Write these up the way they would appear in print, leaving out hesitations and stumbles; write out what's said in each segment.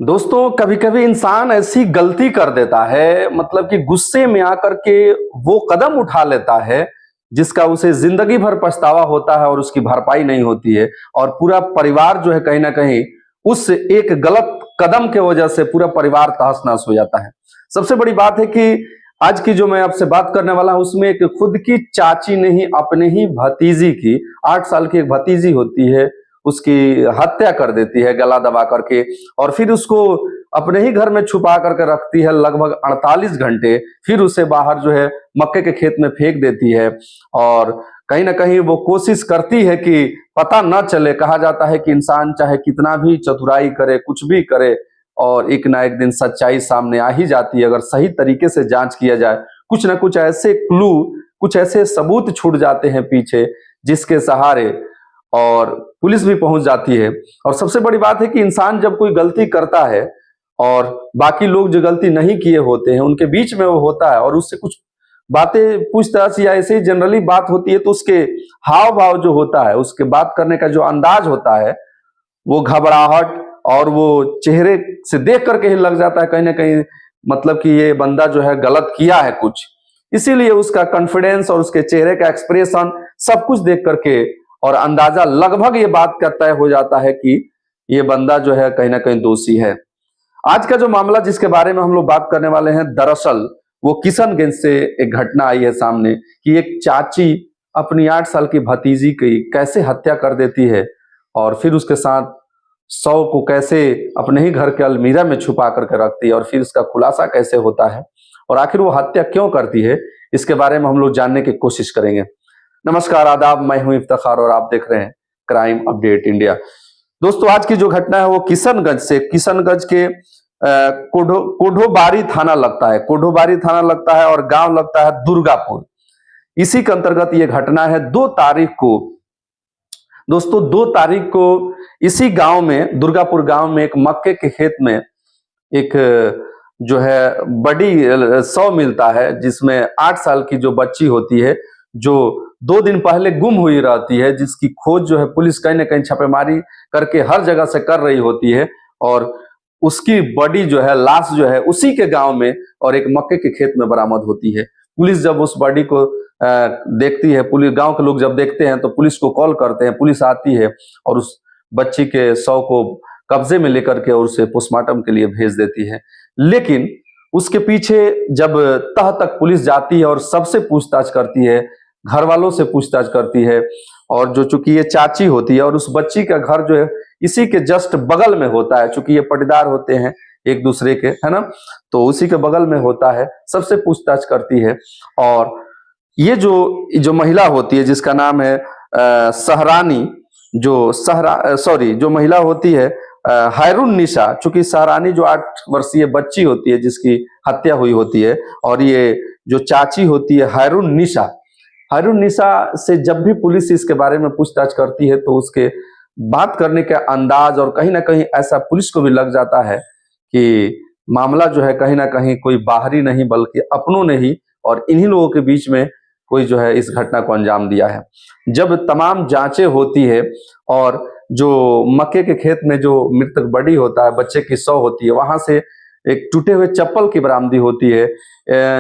दोस्तों कभी कभी इंसान ऐसी गलती कर देता है मतलब कि गुस्से में आकर के वो कदम उठा लेता है जिसका उसे जिंदगी भर पछतावा होता है और उसकी भरपाई नहीं होती है। और पूरा परिवार जो है कहीं ना कहीं उस एक गलत कदम के वजह से पूरा परिवार तहस नहस हो जाता है। सबसे बड़ी बात है कि आज की जो मैं आपसे बात करने वाला हूं उसमें एक खुद की चाची ने ही अपने ही भतीजी की 8 साल की एक भतीजी होती है उसकी हत्या कर देती है गला दबा करके। और फिर उसको अपने ही घर में छुपा करके रखती है लगभग 48 घंटे। फिर उसे बाहर जो है मक्के के खेत में फेंक देती है। और कहीं ना कहीं वो कोशिश करती है कि पता न चले। कहा जाता है कि इंसान चाहे कितना भी चतुराई करे कुछ भी करे और एक ना एक दिन सच्चाई सामने आ ही जाती है अगर सही तरीके से जांच किया जाए। कुछ ना कुछ ऐसे क्लू कुछ ऐसे सबूत छूट जाते हैं पीछे जिसके सहारे और पुलिस भी पहुंच जाती है। और सबसे बड़ी बात है कि इंसान जब कोई गलती करता है और बाकी लोग जो गलती नहीं किए होते हैं उनके बीच में वो होता है और उससे कुछ बातें पूछताछ या ऐसे ही जनरली बात होती है तो उसके हाव भाव जो होता है उसके बात करने का जो अंदाज होता है वो घबराहट और वो चेहरे से देख करके ही लग जाता है कहीं ना कहीं मतलब कि ये बंदा जो है गलत किया है कुछ। इसीलिए उसका कॉन्फिडेंस और उसके चेहरे का एक्सप्रेशन सब कुछ देख करके और अंदाजा लगभग ये बात का तय हो जाता है कि ये बंदा जो है कहीं ना कहीं दोषी है। आज का जो मामला जिसके बारे में हम लोग बात करने वाले हैं दरअसल वो किशनगंज से एक घटना आई है सामने कि एक चाची अपनी 8 साल की भतीजी की कैसे हत्या कर देती है और फिर उसके साथ शव को कैसे अपने ही घर के अलमीरा में छुपा करके रखती है और फिर इसका खुलासा कैसे होता है और आखिर वो हत्या क्यों करती है इसके बारे में हम लोग जानने की कोशिश करेंगे। नमस्कार आदाब, मैं हूं इफ्तिखार और आप देख रहे हैं क्राइम अपडेट इंडिया। दोस्तों आज की जो घटना है वो किशनगंज के कोढोबारी थाना लगता है और गांव लगता है दुर्गापुर। इसी के अंतर्गत ये घटना है 2 तारीख को। दोस्तों 2 तारीख को इसी गांव में दुर्गापुर गांव में एक मक्के के खेत में एक जो है बड़ी शव मिलता है जिसमें 8 साल की जो बच्ची होती है जो 2 दिन पहले गुम हुई रहती है, जिसकी खोज जो है पुलिस कहीं ना कहीं छापेमारी करके हर जगह से कर रही होती है और उसकी बॉडी जो है लाश जो है उसी के गांव में और एक मक्के के खेत में बरामद होती है। पुलिस जब उस बॉडी को देखती है, पुलिस गांव के लोग जब देखते हैं तो पुलिस को कॉल करते हैं, पुलिस आती है और उस बच्ची के शव को कब्जे में लेकर के और उसे पोस्टमार्टम के लिए भेज देती है। लेकिन उसके पीछे जब तह तक पुलिस जाती है और सबसे पूछताछ करती है, घर वालों से पूछताछ करती है और जो चूंकि ये चाची होती है और उस बच्ची का घर जो है इसी के जस्ट बगल में होता है, चूंकि ये पटीदार होते हैं एक दूसरे के, है ना, तो उसी के बगल में होता है। सबसे पूछताछ करती है और ये जो महिला होती है जिसका नाम है सहरानी, जो महिला होती है हैरून निशा, चूंकि सहरानी जो 8 वर्षीय बच्ची होती है जिसकी हत्या हुई होती है और ये जो चाची होती है हैरून निशा से जब भी पुलिस इसके बारे में पूछताछ करती है तो उसके बात करने का अंदाज और कहीं ना कहीं ऐसा पुलिस को भी लग जाता है कि मामला जो है कहीं ना कहीं कोई बाहरी नहीं बल्कि अपनों ने ही और इन्हीं लोगों के बीच में कोई जो है इस घटना को अंजाम दिया है। जब तमाम जांचें होती है और जो मक्के के खेत में जो मृतक बॉडी होता है, बच्चे की शव होती है, वहां से एक टूटे हुए चप्पल की बरामदी होती है,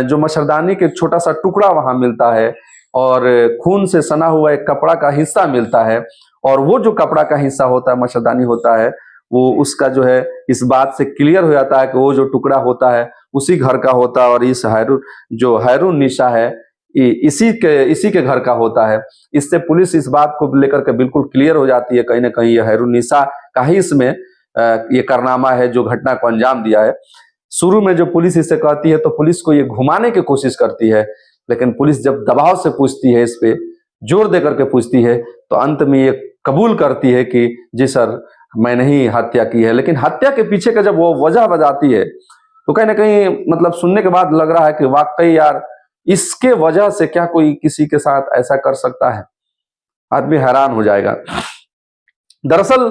जो मच्छरदानी के छोटा सा टुकड़ा वहां मिलता है और खून से सना हुआ एक कपड़ा का हिस्सा मिलता है। और वो जो कपड़ा का हिस्सा होता है, मच्छरदानी होता है, वो उसका जो है इस बात से क्लियर हो जाता है कि वो जो टुकड़ा होता है उसी घर का होता है और इस हैरून निशा है इसी के घर का होता है। इससे पुलिस इस बात को लेकर के बिल्कुल क्लियर हो जाती है कहीं ना कहीं ये हैरून निशा का ही इसमें ये कारनामा है जो घटना को अंजाम दिया है। शुरू में जो पुलिस इससे कहती है तो पुलिस को ये घुमाने की कोशिश करती है, लेकिन पुलिस जब दबाव से पूछती है, इस पे जोर दे करके पूछती है तो अंत में ये कबूल करती है कि जी सर मैंने ही हत्या की है। लेकिन हत्या के पीछे का जब वो वजह बताती है तो कहीं ना कहीं मतलब सुनने के बाद लग रहा है कि वाकई यार इसके वजह से क्या कोई किसी के साथ ऐसा कर सकता है, आदमी हैरान हो जाएगा। दरअसल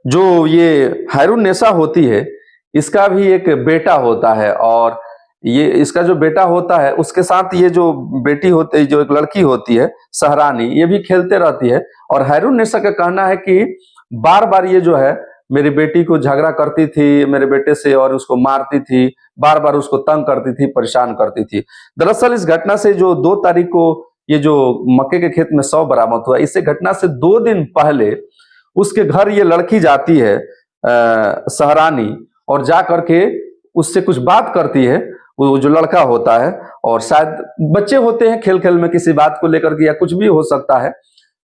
जो ये हैरून निशा होती है इसका भी एक बेटा होता है और ये इसका जो बेटा होता है उसके साथ ये जो बेटी होती है, जो एक लड़की होती है सहरानी, ये भी खेलते रहती है। और हैरून निशा का कहना है कि बार बार ये जो है मेरी बेटी को झगड़ा करती थी मेरे बेटे से और उसको मारती थी, बार बार उसको तंग करती थी, परेशान करती थी। दरअसल इस घटना से जो 2 तारीख को ये जो मक्के के खेत में शव बरामद हुआ, इस घटना से 2 दिन पहले उसके घर ये लड़की जाती है सहरानी, और जा करके उससे कुछ बात करती है। वो जो लड़का होता है, और शायद बच्चे होते हैं, खेल खेल में किसी बात को लेकर के या कुछ भी हो सकता है,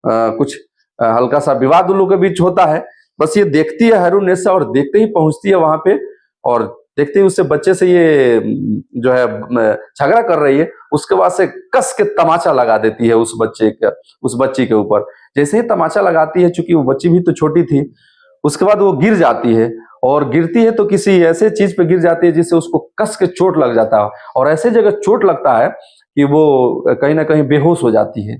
कुछ हल्का सा विवाद उन लोगों के बीच होता है। बस ये देखती है हैरून-नेसा, और देखते ही पहुंचती है वहां पे, और देखते ही उससे बच्चे से ये जो है झगड़ा कर रही है, उसके बाद से कस के तमाचा लगा देती है उस बच्ची के ऊपर। जैसे ही तमाचा लगाती है, चूंकि वो बच्ची भी तो छोटी थी, उसके बाद वो गिर जाती है, और गिरती है तो किसी ऐसे चीज पे गिर जाती है जिससे उसको कस के चोट लग जाता है, और ऐसे जगह चोट लगता है कि वो कहीं ना कहीं बेहोश हो जाती है।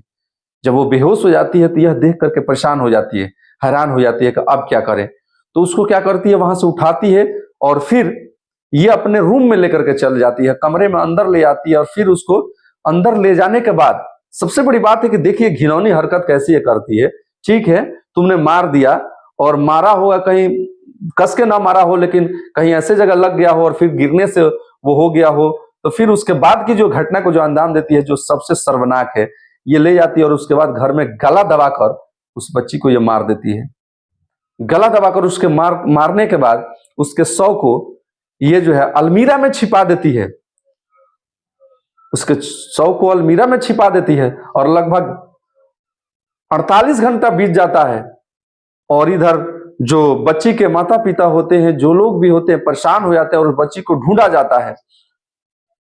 जब वो बेहोश हो जाती है तो यह देख करके परेशान हो जाती है, हैरान हो जाती है कि अब क्या करें। तो उसको क्या करती है, वहां से उठाती है और फिर ये अपने रूम में लेकर के चल जाती है, कमरे में अंदर ले आती है, और फिर उसको अंदर ले जाने के बाद सबसे बड़ी बात है कि देखिए घिनौनी हरकत कैसी है करती है। ठीक है, तुमने मार दिया, और मारा होगा, कहीं कस के ना मारा हो, लेकिन कहीं ऐसे जगह लग गया हो और फिर गिरने से वो हो गया हो, तो फिर उसके बाद की जो घटना को जो अंजाम देती है, जो सबसे सर्वनाक है, ये ले जाती है और उसके बाद घर में गला दबाकर उस बच्ची को ये मार देती है। गला दबाकर उसके मारने के बाद उसके शव को ये जो है अलमीरा में छिपा देती है, उसके शव को अलमीरा में छिपा देती है, और लगभग 48 घंटा बीत जाता है। और इधर जो बच्ची के माता पिता होते हैं, जो लोग भी होते हैं, परेशान हो जाते हैं, और उस बच्ची को ढूंढा जाता है।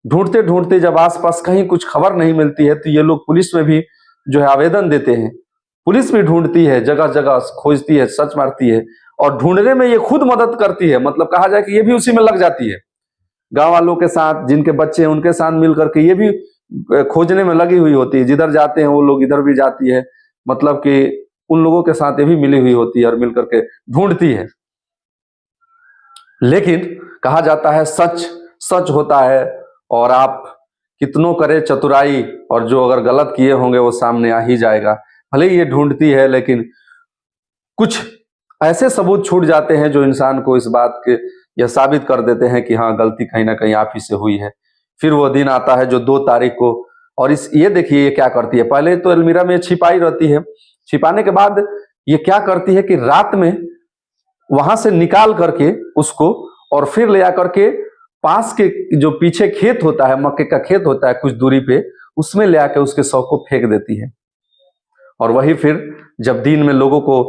ढूंढते ढूंढते जब आसपास कहीं कुछ खबर नहीं मिलती है, तो ये लोग पुलिस में भी जो है आवेदन देते हैं। पुलिस भी ढूंढती है, जगह जगह खोजती है, सर्च मारती है, और ढूंढने में ये खुद मदद करती है। मतलब कहा जाए कि ये भी उसी में लग जाती है, गांव वालों के साथ, जिनके बच्चे हैं उनके साथ मिल करके ये भी खोजने में लगी हुई होती है। जिधर जाते हैं वो लोग इधर भी जाती है, मतलब कि उन लोगों के साथ ये भी मिली हुई होती है और मिल करके ढूंढती है। लेकिन कहा जाता है सच सच होता है, और आप कितनों करे चतुराई, और जो अगर गलत किए होंगे वो सामने आ ही जाएगा। भले ही ये ढूंढती है, लेकिन कुछ ऐसे सबूत छूट जाते हैं जो इंसान को इस बात के यह साबित कर देते हैं कि हाँ, गलती कहीं ना कहीं आप ही से हुई है। फिर वो दिन आता है जो 2 तारीख को, और ये देखिए ये क्या करती है। पहले तो अलमीरा में छिपाई रहती है, छिपाने के बाद ये क्या करती है कि रात में वहां से निकाल करके उसको, और फिर ले आकर के पास के जो पीछे खेत होता है, मक्के का खेत होता है कुछ दूरी पे, उसमें ले आकर उसके शव को फेंक देती है। और वही फिर जब दिन में लोगों को,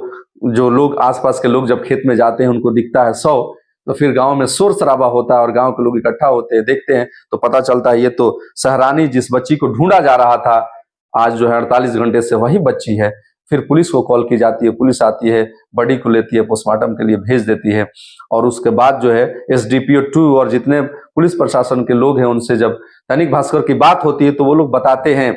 जो लोग आसपास के लोग जब खेत में जाते हैं, उनको दिखता है शव, तो फिर गांव में शोर शराबा होता है, और गांव के लोग इकट्ठा होते हैं, देखते हैं तो पता चलता है ये तो सहरानी, जिस बच्ची को ढूंढा जा रहा था आज जो है 48 घंटे से, वही बच्ची है। फिर पुलिस को कॉल की जाती है, पुलिस आती है, बॉडी को लेती है, पोस्टमार्टम के लिए भेज देती है। और उसके बाद जो है SDPO 2 और जितने पुलिस प्रशासन के लोग हैं, उनसे जब दैनिक भास्कर की बात होती है, तो वो लोग बताते हैं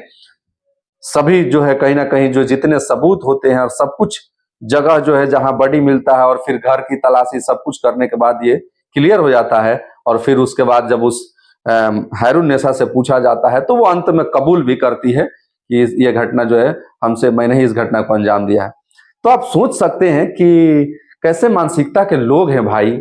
सभी जो है कहीं ना कहीं जो जितने सबूत होते हैं, और सब कुछ जगह जो है जहां बॉडी मिलता है, और फिर घर की तलाशी सब कुछ करने के बाद ये क्लियर हो जाता है। और फिर उसके बाद जब उस हैरून-नेसा से पूछा जाता है, तो वो अंत में कबूल भी करती है कि ये घटना जो है मैंने ही इस घटना को अंजाम दिया है। तो आप सोच सकते हैं कि कैसे मानसिकता के लोग हैं भाई,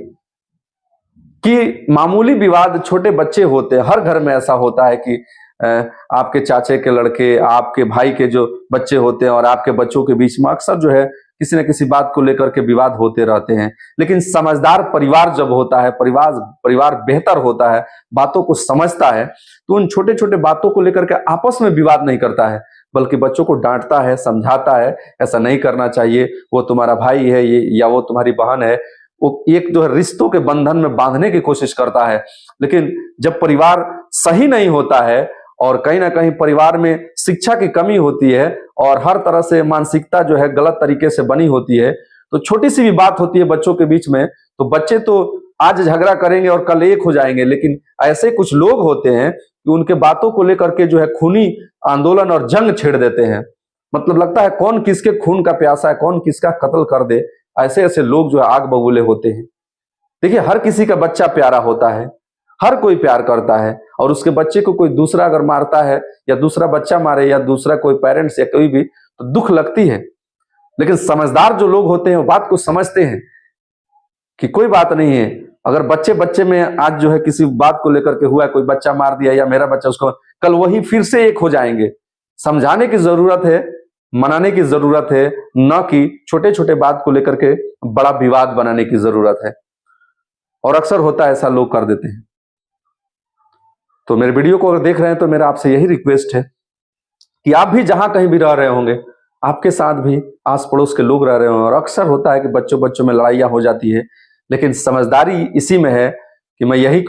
कि मामूली विवाद, छोटे बच्चे होते हैं, हर घर में ऐसा होता है कि आपके चाचे के लड़के, आपके भाई के जो बच्चे होते हैं, और आपके बच्चों के बीच में अक्सर जो है किसी न किसी बात को लेकर के विवाद होते रहते हैं। लेकिन समझदार परिवार जब होता है, परिवार बेहतर होता है, बातों को समझता है, तो उन छोटे छोटे बातों को लेकर के आपस में विवाद नहीं करता है, बल्कि बच्चों को डांटता है, समझाता है, ऐसा नहीं करना चाहिए, वो तुम्हारा भाई है ये, या वो तुम्हारी बहन है। वो एक जो है रिश्तों के बंधन में बांधने की कोशिश करता है। लेकिन जब परिवार सही नहीं होता है, और कहीं ना कहीं परिवार में शिक्षा की कमी होती है, और हर तरह से मानसिकता जो है गलत तरीके से बनी होती है, तो छोटी सी भी बात होती है बच्चों के बीच में, तो बच्चे तो आज झगड़ा करेंगे और कल एक हो जाएंगे। लेकिन ऐसे कुछ लोग होते हैं कि उनके बातों को लेकर के जो है खूनी आंदोलन और जंग छेड़ देते हैं। मतलब लगता है कौन किसके खून का प्यासा है, कौन किसका कत्ल कर दे। ऐसे ऐसे लोग जो है आग बबूले होते हैं। देखिए, हर किसी का बच्चा प्यारा होता है, हर कोई प्यार करता है, और उसके बच्चे को कोई दूसरा अगर मारता है, या दूसरा बच्चा मारे, या दूसरा कोई पेरेंट्स या कोई भी, तो दुख लगती है। लेकिन समझदार जो लोग होते हैं वो बात को समझते हैं कि कोई बात नहीं है, अगर बच्चे बच्चे में आज जो है किसी बात को लेकर के हुआ, कोई बच्चा मार दिया या मेरा बच्चा, उसको कल वही फिर से एक हो जाएंगे। समझाने की जरूरत है, मनाने की जरूरत है, न कि छोटे छोटे बात को लेकर के बड़ा विवाद बनाने की जरूरत है। और अक्सर होता है ऐसा, लोग कर देते हैं। तो मेरे वीडियो को अगर देख रहे हैं तो मेरा आपसे यही रिक्वेस्ट है कि आप भी जहां कहीं भी रह रहे होंगे, आपके साथ भी आस पड़ोस के लोग रह रहे होंगे, और अक्सर होता है कि बच्चों बच्चों में लड़ाइयां हो जाती है, लेकिन समझदारी इसी में है कि मैं यही